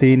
3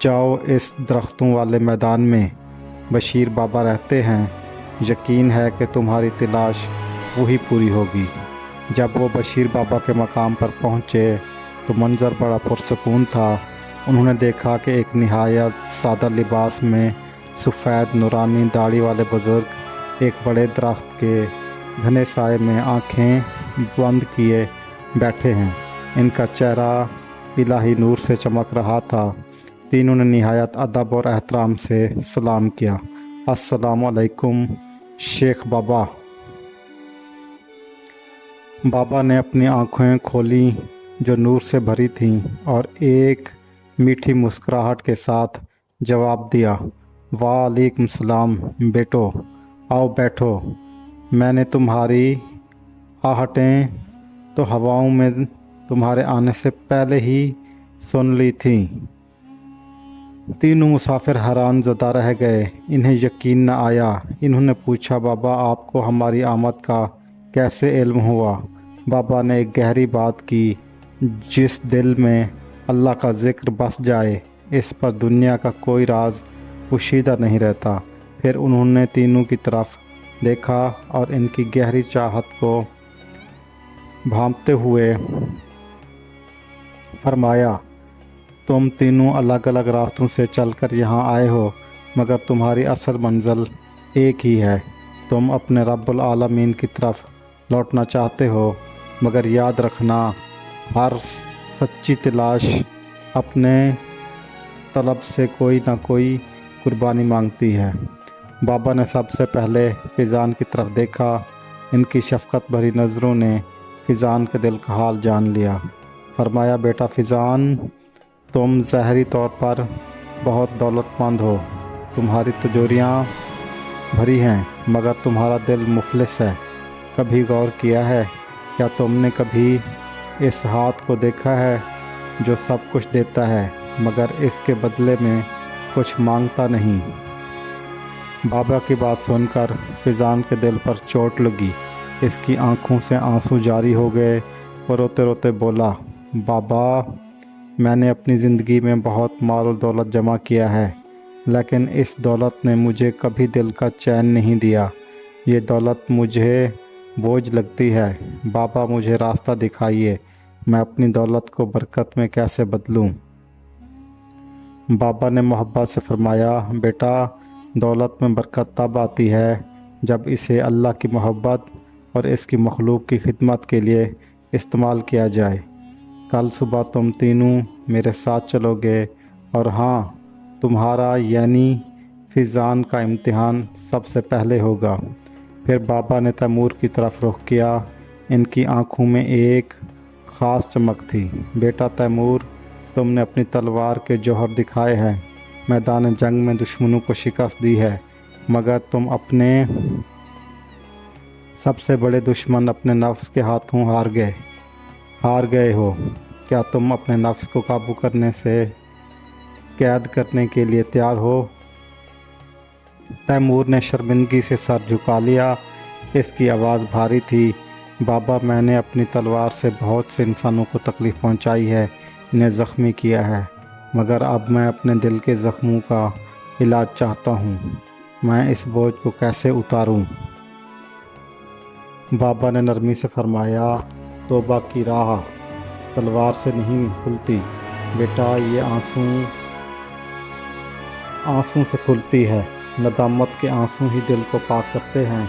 جاؤ اس درختوں والے میدان میں، بشیر بابا رہتے ہیں، یقین ہے کہ تمہاری تلاش وہی پوری ہوگی۔ جب وہ بشیر بابا کے مقام پر پہنچے تو منظر بڑا پرسکون تھا۔ انہوں نے دیکھا کہ ایک نہایت سادہ لباس میں سفید نورانی داڑھی والے بزرگ ایک بڑے درخت کے گھنے سائے میں آنکھیں بند کیے بیٹھے ہیں۔ ان کا چہرہ الہی نور سے چمک رہا تھا۔ تینوں نے نہایت ادب اور احترام سے سلام کیا۔ السلام علیکم شیخ بابا۔ بابا نے اپنی آنکھیں کھولیں جو نور سے بھری تھیں اور ایک میٹھی مسکراہٹ کے ساتھ جواب دیا، وعلیکم السلام بیٹو، آؤ بیٹھو۔ میں نے تمہاری آہٹیں تو ہواؤں میں تمہارے آنے سے پہلے ہی سن لی تھیں۔ تینوں مسافر حیران زدہ رہ گئے، انہیں یقین نہ آیا۔ انہوں نے پوچھا، بابا آپ کو ہماری آمد کا کیسے علم ہوا؟ بابا نے ایک گہری بات کی، جس دل میں اللہ کا ذکر بس جائے اس پر دنیا کا کوئی راز پوشیدہ نہیں رہتا۔ پھر انہوں نے تینوں کی طرف دیکھا اور ان کی گہری چاہت کو بھانپتے ہوئے فرمایا، تم تینوں الگ الگ راستوں سے چل کر یہاں آئے ہو، مگر تمہاری اصل منزل ایک ہی ہے۔ تم اپنے رب العالمین کی طرف لوٹنا چاہتے ہو، مگر یاد رکھنا، ہر سچی تلاش اپنے طلب سے کوئی نہ کوئی قربانی مانگتی ہے۔ بابا نے سب سے پہلے فیضان کی طرف دیکھا۔ ان کی شفقت بھری نظروں نے فیضان کے دل کا حال جان لیا۔ فرمایا، بیٹا فیضان، تم ظاہری طور پر بہت دولت مند ہو، تمہاری تجوریاں بھری ہیں، مگر تمہارا دل مفلس ہے۔ کبھی غور کیا ہے؟ کیا تم نے کبھی اس ہاتھ کو دیکھا ہے جو سب کچھ دیتا ہے مگر اس کے بدلے میں کچھ مانگتا نہیں؟ بابا کی بات سن کر فیضان کے دل پر چوٹ لگی۔ اس کی آنکھوں سے آنسو جاری ہو گئے۔ وہ روتے روتے بولا، بابا میں نے اپنی زندگی میں بہت مال و دولت جمع کیا ہے، لیکن اس دولت نے مجھے کبھی دل کا چین نہیں دیا۔ یہ دولت مجھے بوجھ لگتی ہے۔ بابا مجھے راستہ دکھائیے، میں اپنی دولت کو برکت میں کیسے بدلوں؟ بابا نے محبت سے فرمایا، بیٹا دولت میں برکت تب آتی ہے جب اسے اللہ کی محبت اور اس کی مخلوق کی خدمت کے لیے استعمال کیا جائے۔ کل صبح تم تینوں میرے ساتھ چلو گے، اور ہاں، تمہارا یعنی فیضان کا امتحان سب سے پہلے ہوگا۔ پھر بابا نے تیمور کی طرف رخ کیا۔ ان کی آنکھوں میں ایک خاص چمک تھی۔ بیٹا تیمور، تم نے اپنی تلوار کے جوہر دکھائے ہیں، میدان جنگ میں دشمنوں کو شکست دی ہے، مگر تم اپنے سب سے بڑے دشمن اپنے نفس کے ہاتھوں ہار گئے ہو۔ کیا تم اپنے نفس کو قابو کرنے سے قید کرنے کے لیے تیار ہو؟ تیمور نے شرمندگی سے سر جھکا لیا۔ اس کی آواز بھاری تھی، بابا میں نے اپنی تلوار سے بہت سے انسانوں کو تکلیف پہنچائی ہے، انہیں زخمی کیا ہے، مگر اب میں اپنے دل کے زخموں کا علاج چاہتا ہوں۔ میں اس بوجھ کو کیسے اتاروں؟ بابا نے نرمی سے فرمایا، توبہ کی راہ تلوار سے نہیں کھلتی بیٹا، یہ آنسوں سے کھلتی ہے۔ ندامت کے آنسو ہی دل کو پاک کرتے ہیں۔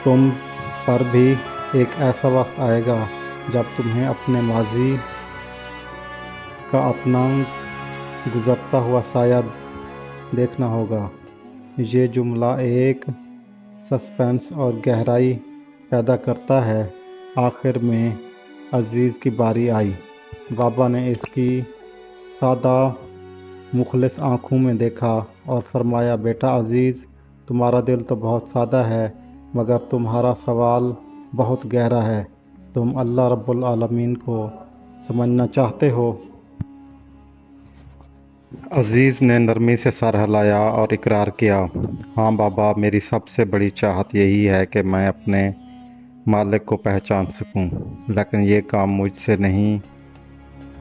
تم پر بھی ایک ایسا وقت آئے گا جب تمہیں اپنے ماضی کا اپنا گزرتا ہوا سایہ دیکھنا ہوگا۔ یہ جملہ ایک سسپینس اور گہرائی پیدا کرتا ہے۔ آخر میں عزیز کی باری آئی۔ بابا نے اس کی سادہ مخلص آنکھوں میں دیکھا اور فرمایا، بیٹا عزیز، تمہارا دل تو بہت سادہ ہے، مگر تمہارا سوال بہت گہرا ہے۔ تم اللہ رب العالمین کو سمجھنا چاہتے ہو؟ عزیز نے نرمی سے سر ہلایا اور اقرار کیا، ہاں بابا، میری سب سے بڑی چاہت یہی ہے کہ میں اپنے مالک کو پہچان سکوں، لیکن یہ کام مجھ سے نہیں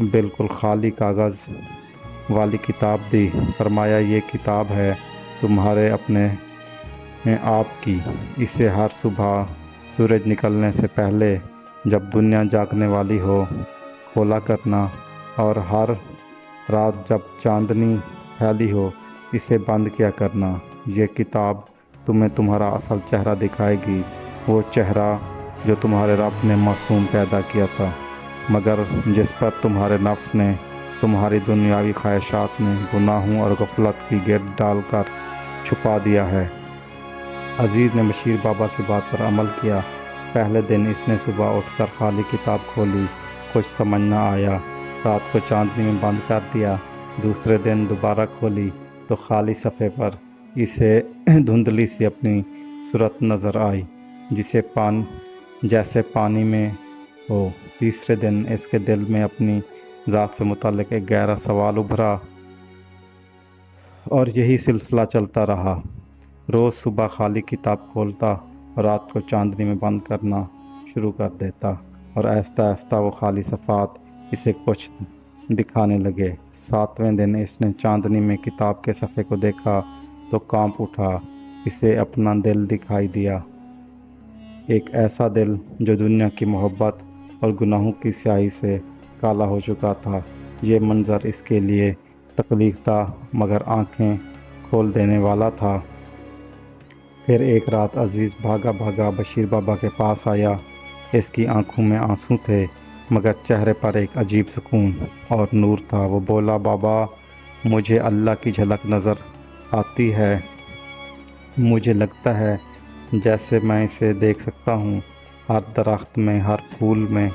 بالکل خالی کاغذ والی کتاب دی۔ فرمایا یہ کتاب ہے تمہارے اپنے آپ کی، اسے ہر صبح سورج نکلنے سے پہلے جب دنیا جاگنے والی ہو کھولا کرنا، اور ہر رات جب چاندنی پھیلی ہو اسے بند کیا کرنا۔ یہ کتاب تمہیں تمہارا اصل چہرہ دکھائے گی، وہ چہرہ جو تمہارے رب نے معصوم پیدا کیا تھا، مگر جس پر تمہارے نفس نے، تمہاری دنیاوی خواہشات نے گناہوں اور غفلت کی گرد ڈال کر چھپا دیا ہے۔ عزیز نے بشیر بابا کی بات پر عمل کیا۔ پہلے دن اس نے صبح اٹھ کر خالی کتاب کھولی، کچھ سمجھ نہ آیا، رات کو چاندنی میں بند کر دیا۔ دوسرے دن دوبارہ کھولی تو خالی صفحے پر اسے دھندلی سی اپنی صورت نظر آئی، جیسے پانی میں ہو۔ تیسرے دن اس کے دل میں اپنی ذات سے متعلق ایک گہرا سوال ابھرا، اور یہی سلسلہ چلتا رہا۔ روز صبح خالی کتاب کھولتا اور رات کو چاندنی میں بند کرنا شروع کر دیتا، اور آہستہ آہستہ وہ خالی صفحات اسے کچھ دکھانے لگے۔ ساتویں دن اس نے چاندنی میں کتاب کے صفحے کو دیکھا تو کانپ اٹھا۔ اسے اپنا دل دکھائی دیا، ایک ایسا دل جو دنیا کی محبت اور گناہوں کی سیاہی سے کالا ہو چکا تھا۔ یہ منظر اس کے لیے تکلیف دہ مگر آنکھیں کھول دینے والا تھا۔ پھر ایک رات عزیز بھاگا بھاگا بشیر بابا کے پاس آیا۔ اس کی آنکھوں میں آنسو تھے، مگر چہرے پر ایک عجیب سکون اور نور تھا۔ وہ بولا، بابا مجھے اللہ کی جھلک نظر آتی ہے، مجھے لگتا ہے جیسے میں اسے دیکھ سکتا ہوں، ہر درخت میں، ہر پھول میں،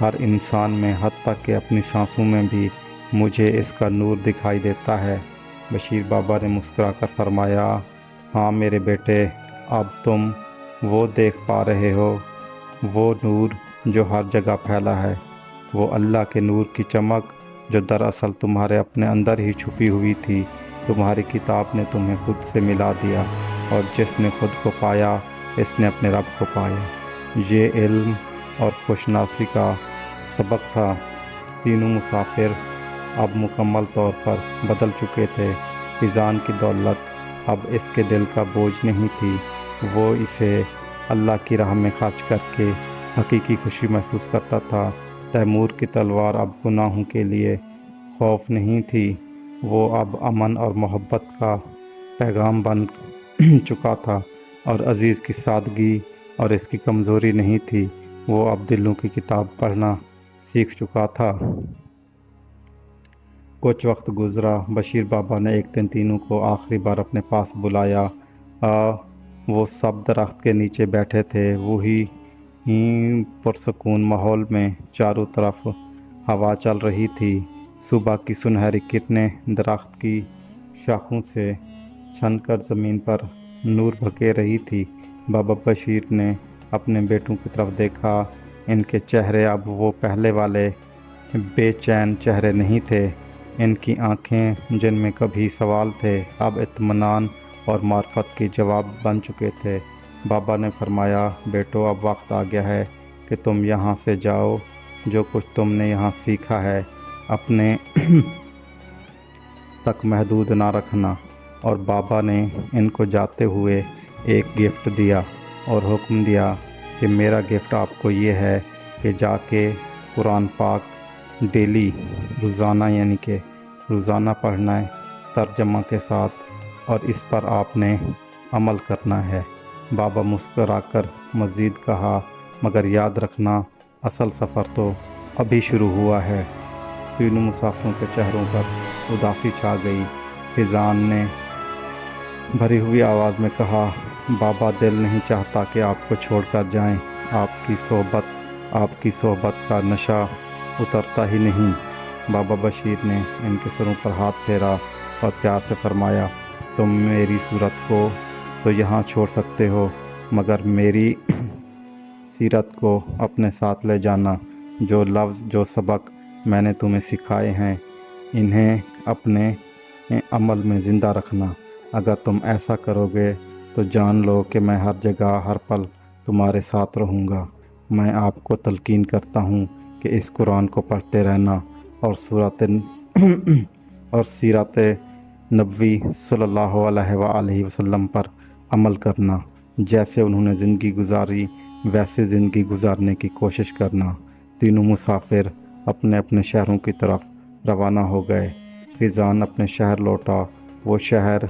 ہر انسان میں، حتیٰ کہ اپنی سانسوں میں بھی مجھے اس کا نور دکھائی دیتا ہے۔ بشیر بابا نے مسکرا کر فرمایا، ہاں میرے بیٹے، اب تم وہ دیکھ پا رہے ہو، وہ نور جو ہر جگہ پھیلا ہے، وہ اللہ کے نور کی چمک جو دراصل تمہارے اپنے اندر ہی چھپی ہوئی تھی۔ تمہاری کتاب نے تمہیں خود سے ملا دیا، اور جس نے خود کو پایا اس نے اپنے رب کو پایا۔ یہ علم اور خوشناسی کا سبق تھا۔ تینوں مسافر اب مکمل طور پر بدل چکے تھے۔ فیضان کی دولت اب اس کے دل کا بوجھ نہیں تھی، وہ اسے اللہ کی راہ میں خرچ کر کے حقیقی خوشی محسوس کرتا تھا۔ تیمور کی تلوار اب گناہوں کے لیے خوف نہیں تھی، وہ اب امن اور محبت کا پیغام بن چکا تھا، اور عزیز کی سادگی اور اس کی کمزوری نہیں تھی، وہ اب دلوں کی کتاب پڑھنا سیکھ چکا تھا۔ کچھ وقت گزرا۔ بشیر بابا نے ایک دن تینوں کو آخری بار اپنے پاس بلایا۔ وہ سب درخت کے نیچے بیٹھے تھے، وہی پرسکون ماحول میں چاروں طرف ہوا چل رہی تھی۔ صبح کی سنہری کرنیں درخت کی شاخوں سے چھن کر زمین پر نور بھکے رہی تھی۔ بابا بشیر نے اپنے بیٹوں کی طرف دیکھا۔ ان کے چہرے اب وہ پہلے والے بے چین چہرے نہیں تھے۔ ان کی آنکھیں جن میں کبھی سوال تھے اب اطمینان اور معرفت کے جواب بن چکے تھے۔ بابا نے فرمایا، بیٹو اب وقت آ گیا ہے کہ تم یہاں سے جاؤ۔ جو کچھ تم نے یہاں سیکھا ہے اپنے تک محدود نہ رکھنا۔ اور بابا نے ان کو جاتے ہوئے ایک گفٹ دیا اور حکم دیا کہ میرا گفٹ آپ کو یہ ہے کہ جا کے قرآن پاک ڈیلی روزانہ پڑھنا ہے، ترجمہ کے ساتھ، اور اس پر آپ نے عمل کرنا ہے۔ بابا مسکرا کر مزید کہا، مگر یاد رکھنا اصل سفر تو ابھی شروع ہوا ہے۔ تینوں مسافروں کے چہروں پر اداسی چھا گئی۔ فیضان نے بھری ہوئی آواز میں کہا، بابا دل نہیں چاہتا کہ آپ کو چھوڑ کر جائیں، آپ کی صحبت کا نشہ اترتا ہی نہیں۔ بابا بشیر نے ان کے سروں پر ہاتھ پھیرا اور پیار سے فرمایا، تم میری صورت کو تو یہاں چھوڑ سکتے ہو، مگر میری سیرت کو اپنے ساتھ لے جانا۔ جو لفظ، جو سبق میں نے تمہیں سکھائے ہیں، انہیں اپنے عمل میں زندہ رکھنا۔ اگر تم ایسا کرو گے تو جان لو کہ میں ہر جگہ ہر پل تمہارے ساتھ رہوں گا۔ میں آپ کو تلقین کرتا ہوں کہ اس قرآن کو پڑھتے رہنا، اور اور سیرت نبوی صلی اللہ علیہ وآلہ وسلم پر عمل کرنا، جیسے انہوں نے زندگی گزاری ویسے زندگی گزارنے کی کوشش کرنا۔ تینوں مسافر اپنے اپنے شہروں کی طرف روانہ ہو گئے۔ فیضان اپنے شہر لوٹا۔ وہ شہر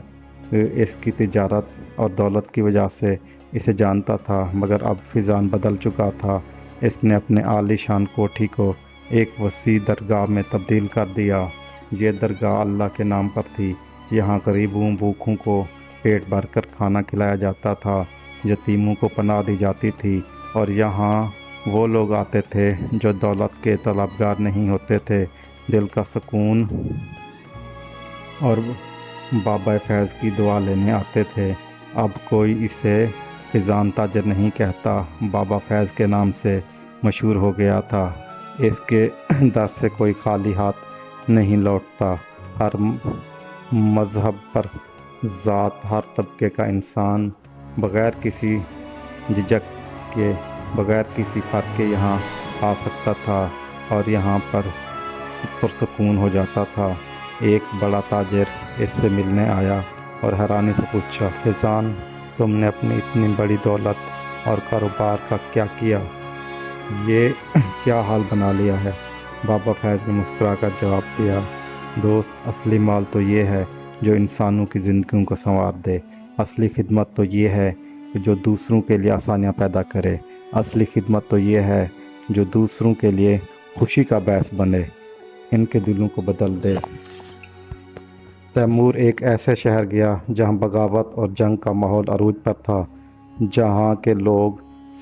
اس کی تجارت اور دولت کی وجہ سے اسے جانتا تھا، مگر اب فیضان بدل چکا تھا۔ اس نے اپنے عالی شان کوٹھی کو ایک وسیع درگاہ میں تبدیل کر دیا۔ یہ درگاہ اللہ کے نام پر تھی۔ یہاں غریبوں بھوکوں کو پیٹ بھر کر کھانا کھلایا جاتا تھا، یتیموں کو پناہ دی جاتی تھی، اور یہاں وہ لوگ آتے تھے جو دولت کے طلبگار نہیں ہوتے تھے، دل کا سکون اور بابا فیض کی دعا لینے آتے تھے۔ اب کوئی اسے فیضان تاجر نہیں کہتا، بابا فیض کے نام سے مشہور ہو گیا تھا۔ اس کے در سے کوئی خالی ہاتھ نہیں لوٹتا۔ ہر مذہب پر ذات، ہر طبقے کا انسان بغیر کسی جھجک کے، بغیر کسی فرق کے یہاں آ سکتا تھا اور یہاں پر پرسکون ہو جاتا تھا۔ ایک بڑا تاجر اس سے ملنے آیا اور حیرانی سے پوچھا، فیضان، تم نے اپنی اتنی بڑی دولت اور کاروبار کا کیا کیا؟ یہ کیا حال بنا لیا ہے؟ بابا فیض نے مسکرا کر جواب دیا، دوست، اصلی مال تو یہ ہے جو انسانوں کی زندگیوں کو سنوار دے۔ اصلی خدمت تو یہ ہے جو دوسروں کے لیے آسانیاں پیدا کرے۔ اصلی خدمت تو یہ ہے جو دوسروں کے لیے خوشی کا باعث بنے، ان کے دلوں کو بدل دے۔ تیمور ایک ایسے شہر گیا جہاں بغاوت اور جنگ کا ماحول عروج پر تھا، جہاں کے لوگ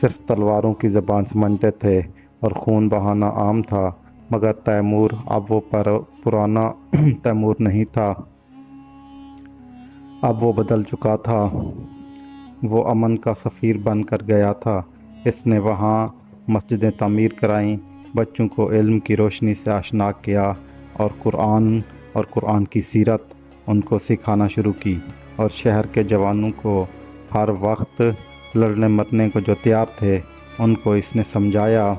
صرف تلواروں کی زبان سمجھتے تھے اور خون بہانا عام تھا۔ مگر تیمور اب وہ پرانا تیمور نہیں تھا، اب وہ بدل چکا تھا۔ وہ امن کا سفیر بن کر گیا تھا۔ اس نے وہاں مسجدیں تعمیر کرائیں، بچوں کو علم کی روشنی سے آشنا کیا، اور قرآن کی سیرت ان کو سکھانا شروع کی، اور شہر کے جوانوں کو ہر وقت لڑنے مرنے کو جو تیار تھے، ان کو اس نے سمجھایا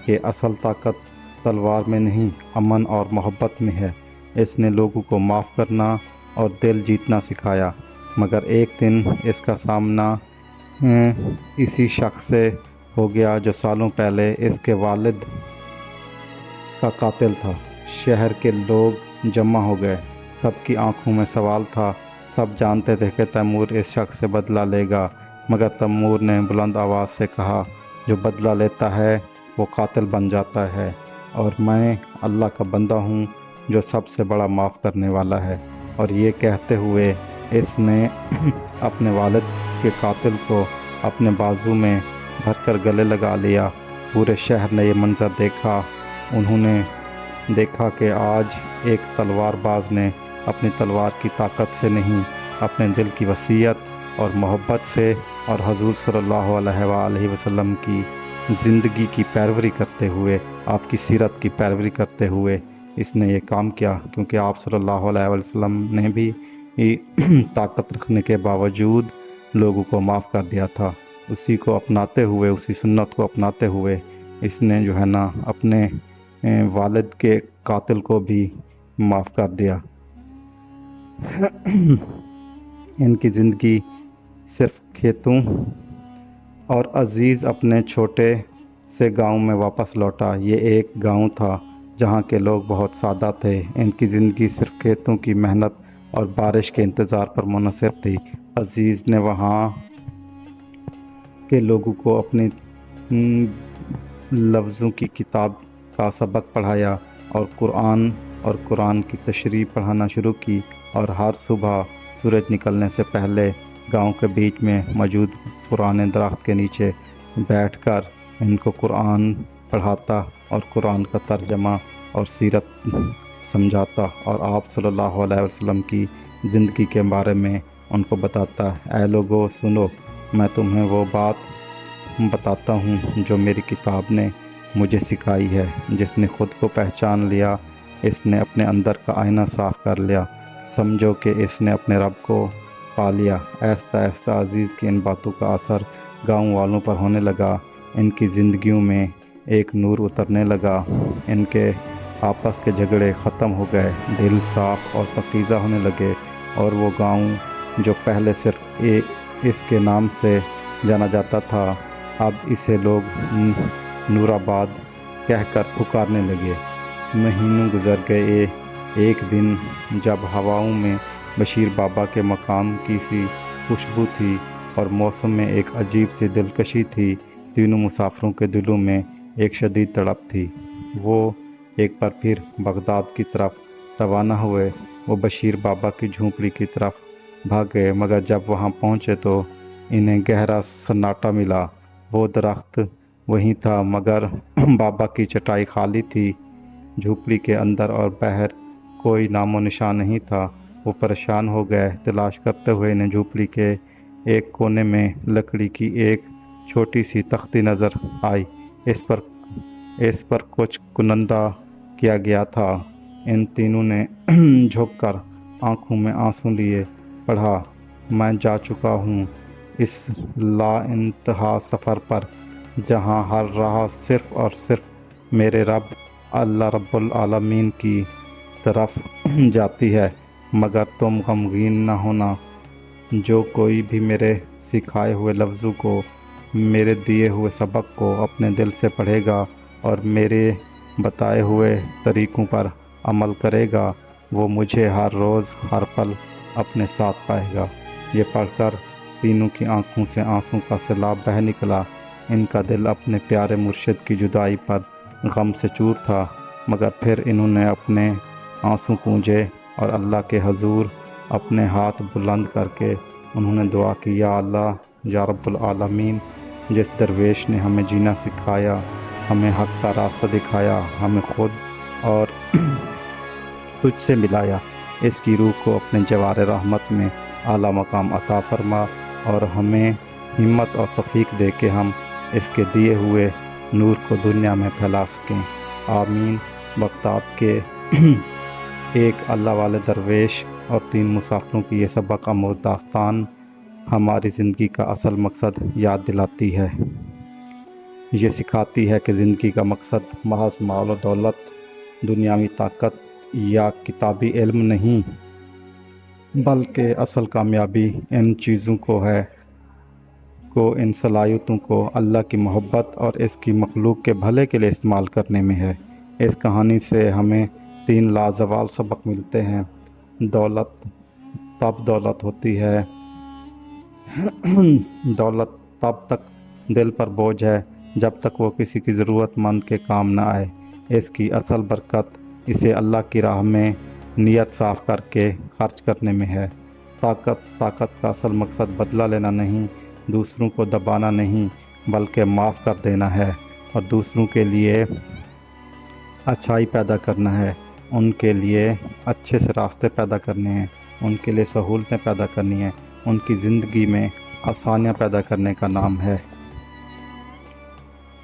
کہ اصل طاقت تلوار میں نہیں، امن اور محبت میں ہے۔ اس نے لوگوں کو معاف کرنا اور دل جیتنا سکھایا۔ مگر ایک دن اس کا سامنا اسی شخص سے ہو گیا جو سالوں پہلے اس کے والد کا قاتل تھا۔ شہر کے لوگ جمع ہو گئے، سب کی آنکھوں میں سوال تھا۔ سب جانتے تھے کہ تیمور اس شخص سے بدلہ لے گا، مگر تیمور نے بلند آواز سے کہا، جو بدلہ لیتا ہے وہ قاتل بن جاتا ہے، اور میں اللہ کا بندہ ہوں جو سب سے بڑا معاف کرنے والا ہے۔ اور یہ کہتے ہوئے اس نے اپنے والد کے قاتل کو اپنے بازو میں بھر کر گلے لگا لیا۔ پورے شہر نے یہ منظر دیکھا۔ انہوں نے دیکھا کہ آج ایک تلوار باز نے اپنی تلوار کی طاقت سے نہیں، اپنے دل کی وصیت اور محبت سے اور حضور صلی اللہ علیہ وآلہ وسلم کی زندگی کی پیروی کرتے ہوئے، آپ کی سیرت کی پیروی کرتے ہوئے اس نے یہ کام کیا، کیونکہ آپ صلی اللہ علیہ وسلم نے بھی طاقت رکھنے کے باوجود لوگوں کو معاف کر دیا تھا۔ اسی کو اپناتے ہوئے، اسی سنت کو اپناتے ہوئے اس نے جو ہے نا اپنے والد کے قاتل کو بھی معاف کر دیا۔ ان کی زندگی صرف کھیتوں اور عزیز اپنے چھوٹے سے گاؤں میں واپس لوٹا۔ یہ ایک گاؤں تھا جہاں کے لوگ بہت سادہ تھے۔ ان کی زندگی صرف کھیتوں کی محنت اور بارش کے انتظار پر منحصر تھی۔ عزیز نے وہاں کے لوگوں کو اپنی لفظوں کی کتاب کا سبق پڑھایا اور قرآن کی تشریح پڑھانا شروع کی، اور ہر صبح سورج نکلنے سے پہلے گاؤں کے بیچ میں موجود پرانے درخت کے نیچے بیٹھ کر ان کو قرآن پڑھاتا اور قرآن کا ترجمہ اور سیرت سمجھاتا، اور آپ صلی اللہ علیہ وسلم کی زندگی کے بارے میں ان کو بتاتا۔ اے لوگو سنو، میں تمہیں وہ بات بتاتا ہوں جو میری کتاب نے مجھے سکھائی ہے۔ جس نے خود کو پہچان لیا، اس نے اپنے اندر کا آئینہ صاف کر لیا، سمجھو کہ اس نے اپنے رب کو پا لیا۔ آہستہ آہستہ عزیز کی ان باتوں کا اثر گاؤں والوں پر ہونے لگا۔ ان کی زندگیوں میں ایک نور اترنے لگا۔ ان کے آپس کے جھگڑے ختم ہو گئے، دل صاف اور پاکیزہ ہونے لگے، اور وہ گاؤں جو پہلے صرف اس کے نام سے جانا جاتا تھا اب اسے لوگ نور آباد کہہ کر پکارنے لگے۔ مہینوں گزر گئے۔ ایک دن جب ہواؤں میں بشیر بابا کے مقام کی سی خوشبو تھی اور موسم میں ایک عجیب سی دلکشی تھی، تینوں مسافروں کے دلوں میں ایک شدید تڑپ تھی۔ وہ ایک بار پھر بغداد کی طرف روانہ ہوئے۔ وہ بشیر بابا کی جھونپڑی کی طرف بھاگ گئے، مگر جب وہاں پہنچے تو انہیں گہرا سناٹا ملا۔ وہ درخت وہیں تھا مگر بابا کی چٹائی خالی تھی۔ جھونپڑی کے اندر اور باہر کوئی نام و نشان نہیں تھا۔ وہ پریشان ہو گئے۔ تلاش کرتے ہوئے انہیں جھونپڑی کے ایک کونے میں لکڑی کی ایک چھوٹی سی تختی نظر آئی۔ اس پر کچھ کنندہ کیا گیا تھا۔ ان تینوں نے جھک کر آنکھوں میں آنسو لیے پڑھا، میں جا چکا ہوں اس لا انتہا سفر پر، جہاں ہر راہ صرف اور صرف میرے رب اللہ رب العالمین کی طرف جاتی ہے، مگر تم غمگین نہ ہونا۔ جو کوئی بھی میرے سکھائے ہوئے لفظوں کو، میرے دیے ہوئے سبق کو اپنے دل سے پڑھے گا اور میرے بتائے ہوئے طریقوں پر عمل کرے گا، وہ مجھے ہر روز ہر پل اپنے ساتھ پائے گا۔ یہ پڑھ کر تینوں کی آنکھوں سے آنسوں کا سیلاب بہہ نکلا۔ ان کا دل اپنے پیارے مرشد کی جدائی پر غم سے چور تھا، مگر پھر انہوں نے اپنے آنسو پونجھے اور اللہ کے حضور اپنے ہاتھ بلند کر کے انہوں نے دعا کی، یا اللہ، یا رب العالمین، جس درویش نے ہمیں جینا سکھایا، ہمیں حق کا راستہ دکھایا، ہمیں خود اور تجھ سے ملایا، اس کی روح کو اپنے جوار رحمت میں اعلیٰ مقام عطا فرما اور ہمیں ہمت اور توفیق دے کہ ہم اس کے دیے ہوئے نور کو دنیا میں پھیلا سکیں، آمین۔ بغداد کے ایک اللہ والے درویش اور 3 مسافروں کی یہ سبق آموز داستان ہماری زندگی کا اصل مقصد یاد دلاتی ہے۔ یہ سکھاتی ہے کہ زندگی کا مقصد محض مال و دولت، دنیاوی طاقت یا کتابی علم نہیں، بلکہ اصل کامیابی ان چیزوں ان صلاحیتوں کو اللہ کی محبت اور اس کی مخلوق کے بھلے کے لیے استعمال کرنے میں ہے۔ اس کہانی سے ہمیں 3 لازوال سبق ملتے ہیں۔ دولت ہوتی ہے، دولت تب تک دل پر بوجھ ہے جب تک وہ کسی کی ضرورت مند کے کام نہ آئے۔ اس کی اصل برکت اسے اللہ کی راہ میں نیت صاف کر کے خرچ کرنے میں ہے۔ طاقت کا اصل مقصد بدلہ لینا نہیں، دوسروں کو دبانا نہیں، بلکہ معاف کر دینا ہے اور دوسروں کے لیے اچھائی پیدا کرنا ہے، ان کے لیے اچھے سے راستے پیدا کرنے ہیں، ان کے لیے سہولتیں پیدا کرنی ہیں، ان کی زندگی میں آسانیاں پیدا کرنے کا نام ہے۔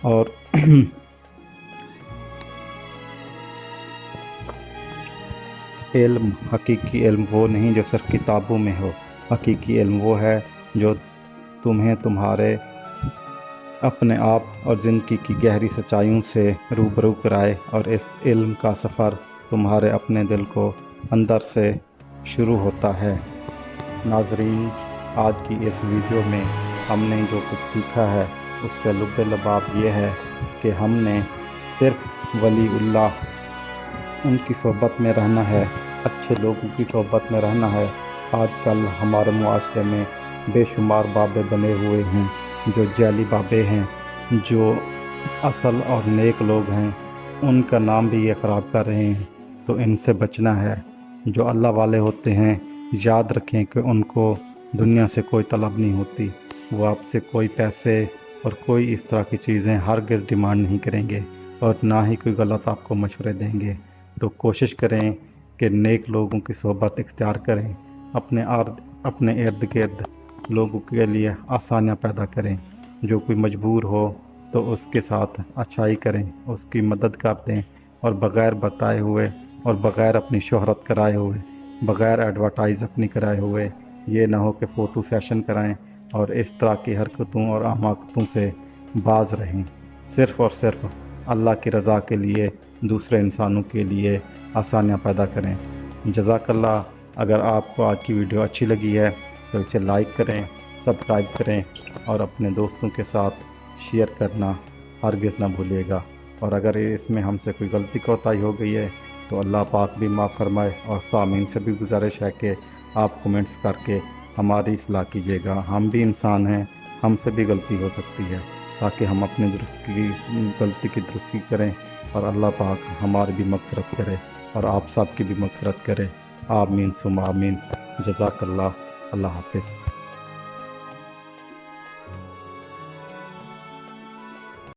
اور علم، حقیقی علم وہ نہیں جو صرف کتابوں میں ہو، حقیقی علم وہ ہے جو تمہیں تمہارے اپنے آپ اور زندگی کی گہری سچائیوں سے روبرو کرائے، اور اس علم کا سفر تمہارے اپنے دل کو اندر سے شروع ہوتا ہے۔ ناظرین، آج کی اس ویڈیو میں ہم نے جو کچھ سیکھا ہے اس کا لب لباب یہ ہے کہ ہم نے صرف ولی اللہ ان کی صحبت میں رہنا ہے، اچھے لوگوں کی صحبت میں رہنا ہے۔ آج کل ہمارے معاشرے میں بے شمار بابے بنے ہوئے ہیں جو جعلی بابے ہیں، جو اصل اور نیک لوگ ہیں ان کا نام بھی یہ خراب کر رہے ہیں، تو ان سے بچنا ہے۔ جو اللہ والے ہوتے ہیں یاد رکھیں کہ ان کو دنیا سے کوئی طلب نہیں ہوتی، وہ آپ سے کوئی پیسے اور کوئی اس طرح کی چیزیں ہرگز ڈیمانڈ نہیں کریں گے، اور نہ ہی کوئی غلط آپ کو مشورے دیں گے۔ تو کوشش کریں کہ نیک لوگوں کی صحبت اختیار کریں، اپنے ارد گرد لوگوں کے لیے آسانیاں پیدا کریں۔ جو کوئی مجبور ہو تو اس کے ساتھ اچھائی کریں، اس کی مدد کر دیں، اور بغیر بتائے ہوئے اور بغیر اپنی شہرت کرائے ہوئے، بغیر ایڈورٹائز اپنی کرائے ہوئے، یہ نہ ہو کہ فوٹو سیشن کرائیں اور اس طرح کی حرکتوں اور حماقتوں سے باز رہیں۔ صرف اور صرف اللہ کی رضا کے لیے دوسرے انسانوں کے لیے آسانیاں پیدا کریں۔ جزاک اللہ۔ اگر آپ کو آج کی ویڈیو اچھی لگی ہے تو اسے لائک کریں، سبسکرائب کریں اور اپنے دوستوں کے ساتھ شیئر کرنا ہرگز نہ بھولیے گا۔ اور اگر اس میں ہم سے کوئی غلطی کوتاہی ہو گئی ہے تو اللہ پاک بھی معاف فرمائے، اور سامعین سے بھی گزارش ہے کہ آپ کمنٹس کر کے ہماری اصلاح کیجیے گا۔ ہم بھی انسان ہیں، ہم سے بھی غلطی ہو سکتی ہے، تاکہ ہم اپنے غلطی کی درستی کریں اور اللہ پاک ہماری بھی مغفرت کرے اور آپ سب کی بھی مغفرت کرے۔ آمین ثم آمین۔ جزاک اللہ۔ اللہ حافظ۔